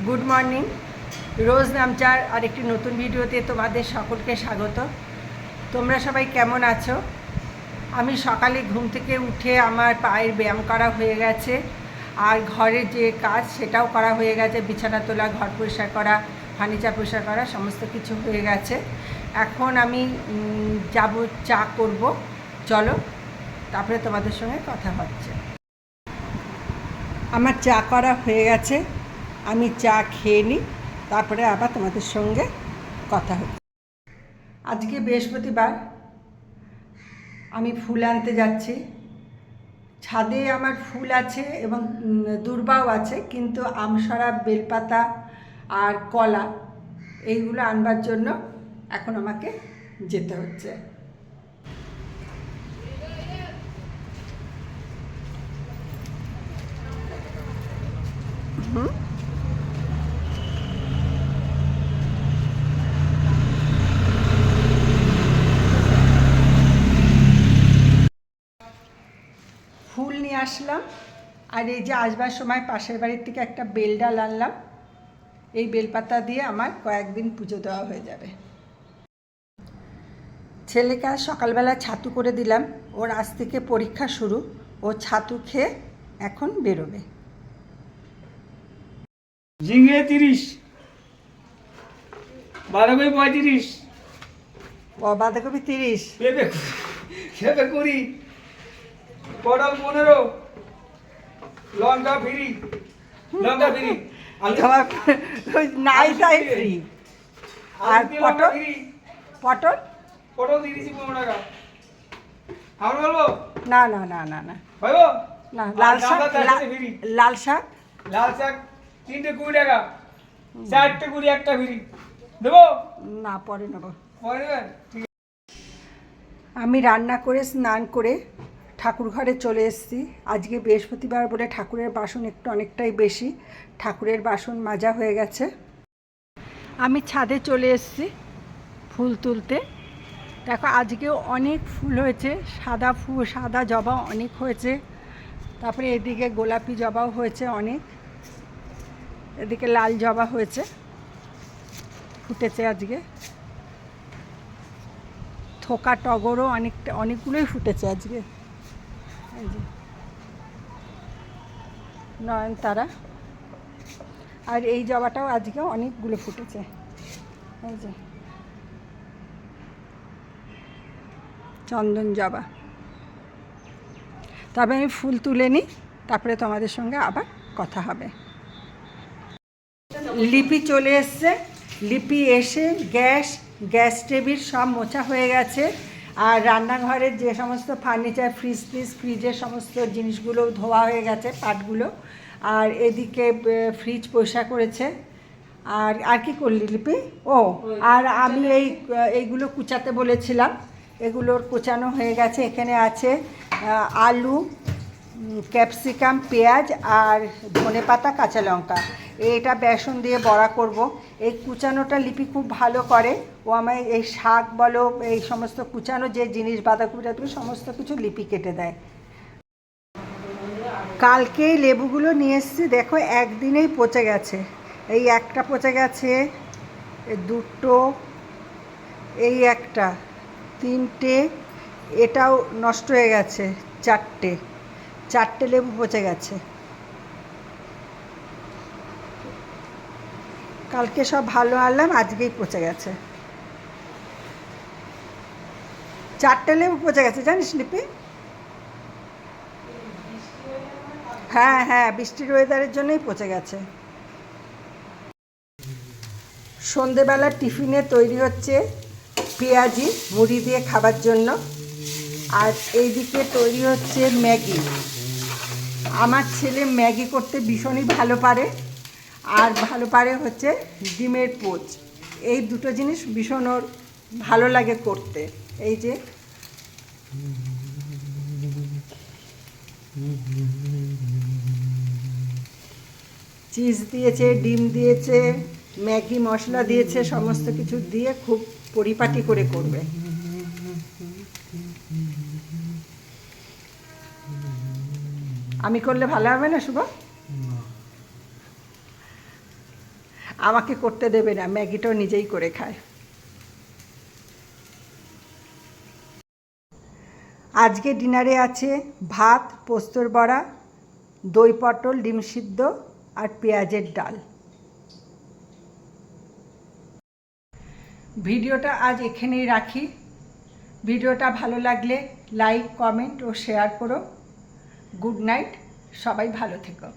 Good morning. রোজ নামচার আরেকটি নতুন ভিডিওতে তোমাদের সকলকে স্বাগত। তোমরা সবাই কেমন আছো? আমি সকালে ঘুম থেকে উঠে আমার পায়ের ব্যায়াম করা হয়ে গেছে, আর ঘরের যে কাজ সেটাও করা হয়ে গেছে। বিছানা তোলা, ঘর পরিষ্কার করা, ফার্নিচার পরিষ্কার করা, সমস্ত কিছু হয়ে গেছে। এখন আমি যাব চা করব। চলো, তারপরে তোমাদের সঙ্গে কথা হচ্ছে। আমার চা করা হয়ে গেছে, আমি চা খেয়ে নিই, তারপরে আবার তোমাদের সঙ্গে কথা হচ্ছে। আজকে বৃহস্পতিবার, আমি ফুল আনতে যাচ্ছি। ছাদে আমার ফুল আছে এবং দূর্বাও আছে, কিন্তু আমসরা, বেলপাতা আর কলা এইগুলো আনবার জন্য এখন আমাকে যেতে হচ্ছে। ফুল নিয়ে আসলাম, আর এই যে আসবার সময় পাশের বাড়ির থেকে একটা বেলডাল আনলাম। এই বেলপাতা দিয়ে আমার কয়েকদিন পুজো দেওয়া হয়ে যাবে। ছেলেকে আজ সকালবেলা ছাতু করে দিলাম, ওর আজ থেকে পরীক্ষা শুরু। ও ছাতু খেয়ে এখন বেরোবে। ঝিঙে 30, বাঁধাকপি 35, বাঁধাকপি 30, পেঁপে 20, পটল 15, লঙ্কা ফ্রি, নাই তাই ফ্রি। আর পটল পটল পটল দিয়ে দিয়েছি 15 টাকা। আমার বলবো না না না না না ভাইবো না, লাল শাক, ফ্রি, লাল শাক লাল শাক 3টে 20 টাকা, 4টে 20, একটা ফ্রি দেবো না, পরে নেব। পরে নেবেন? ঠিক আছে। আমি রান্না করে স্নান করে ঠাকুর ঘরে চলে এসেছি। আজকে বৃহস্পতিবার বলে ঠাকুরের বাসন অনেকটাই বেশি। ঠাকুরের বাসন মাজা হয়ে গেছে। আমি ছাদে চলে এসেছি ফুল তুলতে। দেখো, আজকেও অনেক ফুল হয়েছে। সাদা ফুল, সাদা জবা অনেক হয়েছে। তারপরে এদিকে গোলাপি জবাও হয়েছে অনেক। এদিকে লাল জবা হয়েছে, ফুটেছে আজকে। থোকা টগরও অনেকগুলোই ফুটেছে আজকে। এই যে নয়নতারা, আর এই জবাটাও আজকে অনেকগুলো ফুটেছে। এই যে চন্দন জবা। তবে আমি ফুল তুলে নিই, তারপরে তোমাদের সঙ্গে আবার কথা হবে। লিপি চলে এসছে। লিপি এসে গ্যাস টেবিল সব মোছা হয়ে গেছে, আর রান্নাঘরের যে সমস্ত ফার্নিচার, ফ্রিজের সমস্ত জিনিসগুলো ধোয়া হয়ে গেছে, পাটগুলো। আর এদিকে ফ্রিজ পরিষ্কার করেছে। আর কি করলি লিপি? ও, আর আমি এইগুলো কুচাতে বলেছিলাম, এগুলোর কুচানো হয়ে গেছে। এখানে আছে আলু, ক্যাপসিকাম, পেঁয়াজ আর ধনেপাতা, কাঁচা লঙ্কা। এটা বেসন দিয়ে বড়া করব। এই কুচানোটা লিপি খুব ভালো করে। ও আমায় এই শাক বলো, এই সমস্ত কুচানো যে জিনিস, বাঁধাকপি সমস্ত কিছু লিপি কেটে দেয়। কালকেই লেবুগুলো নিয়ে এসেছি, দেখো একদিনেই পচে গেছে। এই একটা পচে গেছে, দুটো, এই একটা, তিনটে, এটাও নষ্ট হয়ে গেছে, চারটে লেবু পচে গেছে। কালকে সব ভালো আনলাম, আজকেই পচে গেছে। 4টে লেবু পচে গেছে, জানিস লিপি? হ্যাঁ হ্যাঁ, বৃষ্টির ওয়েদারের জন্যই পচে গেছে। সন্ধেবেলার টিফিনে তৈরি হচ্ছে পেঁয়াজি মুড়ি দিয়ে খাবার জন্য। আর এইদিকে তৈরি হচ্ছে ম্যাগি। আমার ছেলে ম্যাগি করতে ভীষণই ভালো পারে, আর ভালো পারে হচ্ছে ডিমের পোচ। এই দুটো জিনিস ভীষণ ওর ভালো লাগে করতে। এই যে চিজ দিয়েছে, ডিম দিয়েছে, ম্যাগি মশলা দিয়েছে, সমস্ত কিছু দিয়ে খুব পরিপাটি করে করবে। আমি করলে ভালো হবে না শুভ? আমাকে করতে দেবে না, ম্যাগিটাও নিজেই করে খায়। আজকে ডিনারে আছে ভাত, পোস্তর বড়া, দই পটল, ডিম সিদ্ধ আর পেঁয়াজের ডাল। ভিডিওটা আজ এখানেই রাখি। ভিডিওটা ভালো লাগলে লাইক, কমেন্ট ও শেয়ার করো। গুড নাইট, সবাই ভালো থেকো।